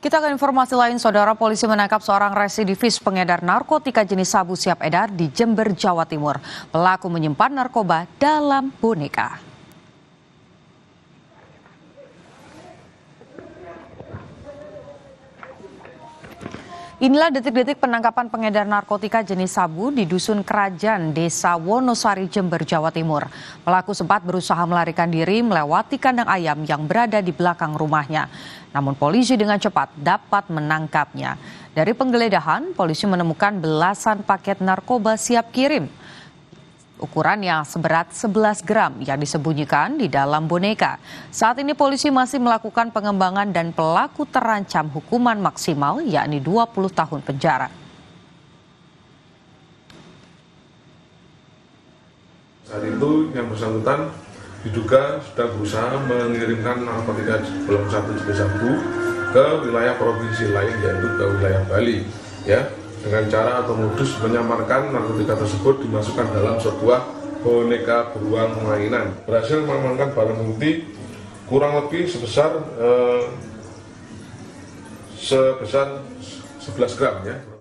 Kita ke informasi lain, saudara. Polisi menangkap seorang residivis pengedar narkotika jenis sabu siap edar di Jember, Jawa Timur. Pelaku menyimpan narkoba dalam boneka. Inilah detik-detik penangkapan pengedar narkotika jenis sabu di Dusun Kerajaan, Desa Wonosari, Jember, Jawa Timur. Pelaku sempat berusaha melarikan diri melewati kandang ayam yang berada di belakang rumahnya. Namun polisi dengan cepat dapat menangkapnya. Dari penggeledahan, polisi menemukan belasan paket narkoba siap kirim. Ukurannya seberat 11 gram yang disembunyikan di dalam boneka. Saat ini polisi masih melakukan pengembangan dan pelaku terancam hukuman maksimal yakni 20 tahun penjara. Saat itu yang bersangkutan diduga sudah berusaha mengirimkan narkotika golongan 1 jenis sabu ke wilayah provinsi lain yaitu ke wilayah Bali, ya. Dengan cara atau modus menyamarkan narkotika tersebut dimasukkan dalam sebuah boneka beruang mainan. Berhasil mengamankan barang bukti kurang lebih sebesar 11 gram, ya.